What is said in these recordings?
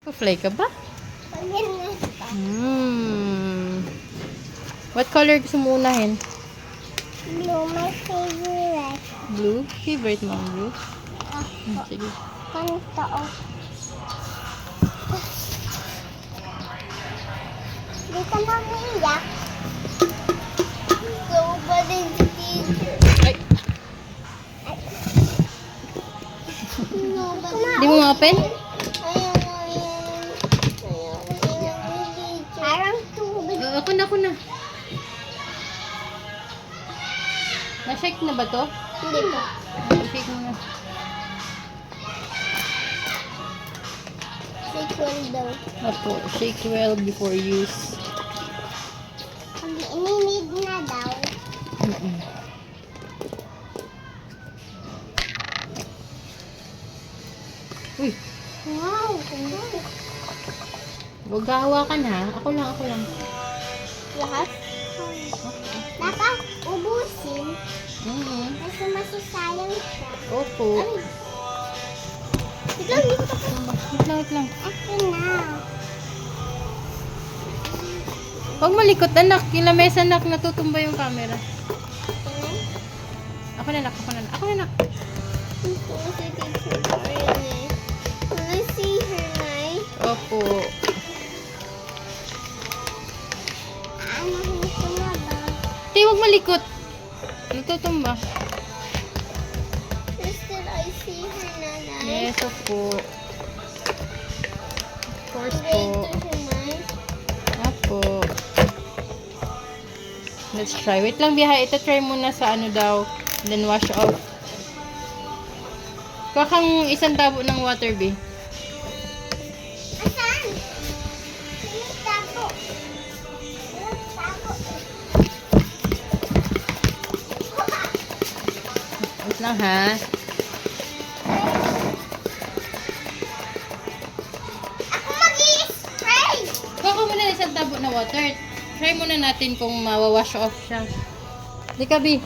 Fly ka ba? Ganyan na. What color gusto mo unahin? Blue, my favorite. Blue? Favorite mo ang blue? Sige. Kanto. Dito mamiyak. So, ba din si teacher? Ay! No, Di mo ma-open? Parang tubig. Ako na. Na-shake na ba to? Hindi pa. Shake mo na. Sequel daw. Opo, shake well before use. Ini-need na daw. Uy, Wow. huwag hawakan ha. Ako lang. Lahat? Dapat ubusin. Kasi masasayang siya. Opo. Ay. Ikaw, hindi ko Wait lang. Akin na. Huwag malikot, anak. Yung lamesa, anak. Natutumba yung camera. Ako na, anak. Gusto ko si teacher Marianne. Can I see her, Nay? Opo. Ano, gusto na ba? Hindi, huwag malikot. Natutumba. Sister, I see her, Nanay. Yes, opo. Of course po. Dito siya, Nay. Opo. Let's try. Wait lang, biha. Ito try muna sa ano daw. Then wash off. Kuha kang isang tabo ng water, B. Asan? Yung tabo. Yung tabo. Wait lang, ha. Ako mag-i-spray. Kuha ka muna ng isang tabo na water. Try muna natin kung mawawash off siya. Di ka, B.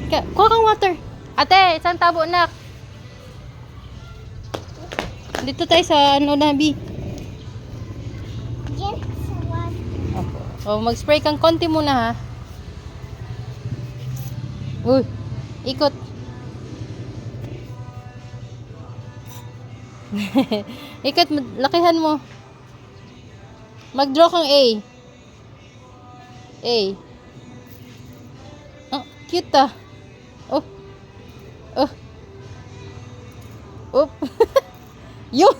Kuha kang water. Ate, isang tabo na. Dito tayo sa ano na, B. Diyan sa water. Opo. O, mag-spray kang konti muna, ha. Uy, ikot. Ikot, lakihan mo. Mag-draw kang A. A. Oh, cute ah. Oh. Oh. Oop. Yun.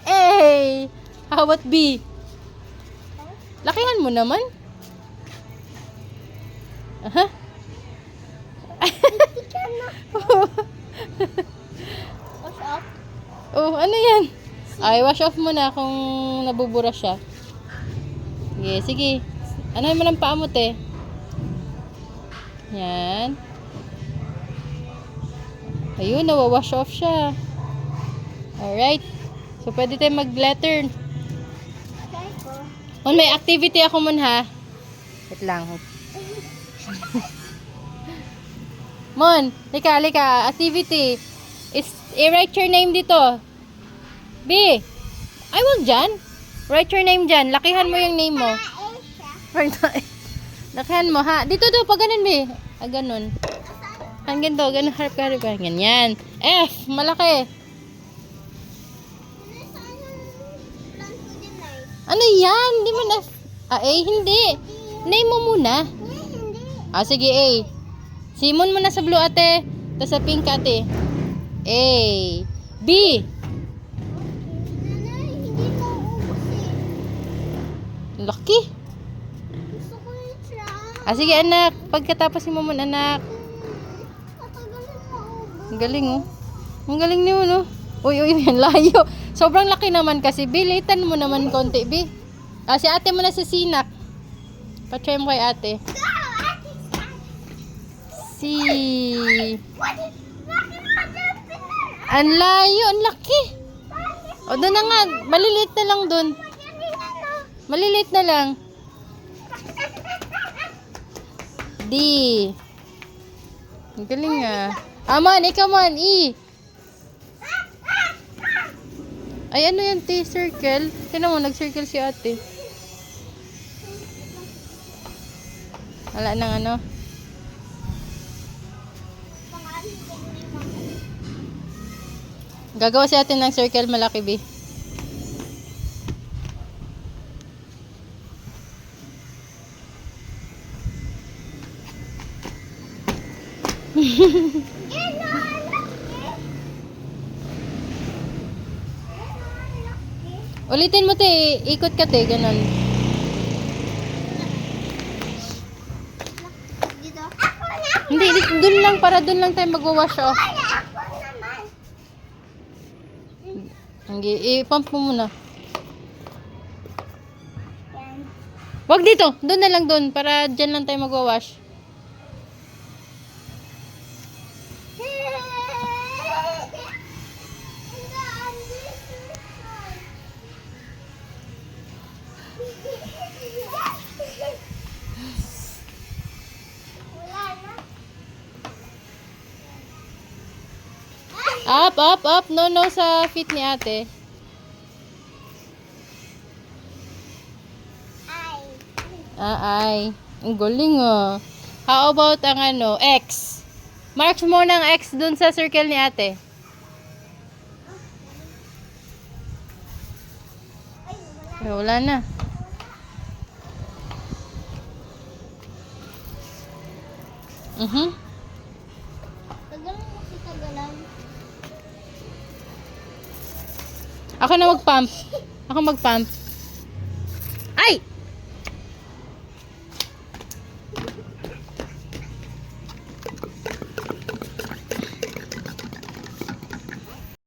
A. How about B? Lakihan mo naman. Aha. Tika na. Wash off. Oh, ano yan? Ay, wash off mo na kung nabubura siya. Sige, sige. Ano mo ng paa mo, te? Yan. Ayun, nawawash off siya. Alright. So, pwede tayo mag-letter. Try ko. Mon, may activity ako mon, ha? Wait lang. Mon, lika. Activity. Is, i-write your name dito. B. Ay, wag dyan. Write your name dyan. Lakihan mo yung name mo. Lakihan mo, ha? Dito, pag ganun, B. Ah, ganun. Hanggang to, ganun, harap ka. Ganyan. F, malaki. Ano yan? Hindi man F. Ah, A, hindi. Name mo muna. Hindi. Ah, sige, A. Simon mo na sa blue, ate. Tapos sa pink, ate. A. B. Nanay, hindi ko ubusin. Laki. Gusto ko yung try. Ah, sige, anak. Pagkatapos mo muna, anak. Matagal na maubos. Ang galing, oh. Ang galing niyo, no? Uy, yan, layo. Sobrang laki naman kasi, B. Litan mo naman konti, B. Ah, si ate mo na sa sinak. Pa-try mo kay ate. Go! Ate, Si. what is... Bakit Ang layo, ang laki. O, doon na nga. Maliliit na lang doon. Maliliit na lang. D. Ang galing nga. Ah, man, ikaw man. E. Ay, ano yan, te? Circle? Tignan mo, nag-circle si ate. Wala nang ano. Gagawa si ate ng circle malaki, B. Ulitin mo, te. Ikot ka, te. Ganon. Dito. Ako na. Hindi, dun lang. Para dun lang tayo magwawash off. Ako naman. Hindi, i-pump mo muna. Yan. Wag dito. Doon na lang doon. Para dyan lang tayo magwawash. Wala na. Up, up, up. No, no sa feet ni ate. Ay. Ay. Ang galing ah. How about ang ano, X? Mark mo ng X dun sa circle ni ate. Ay, wala. Ay, wala na. Tagalan mo si tagalan. Ako na mag-pump. Ako mag-pump.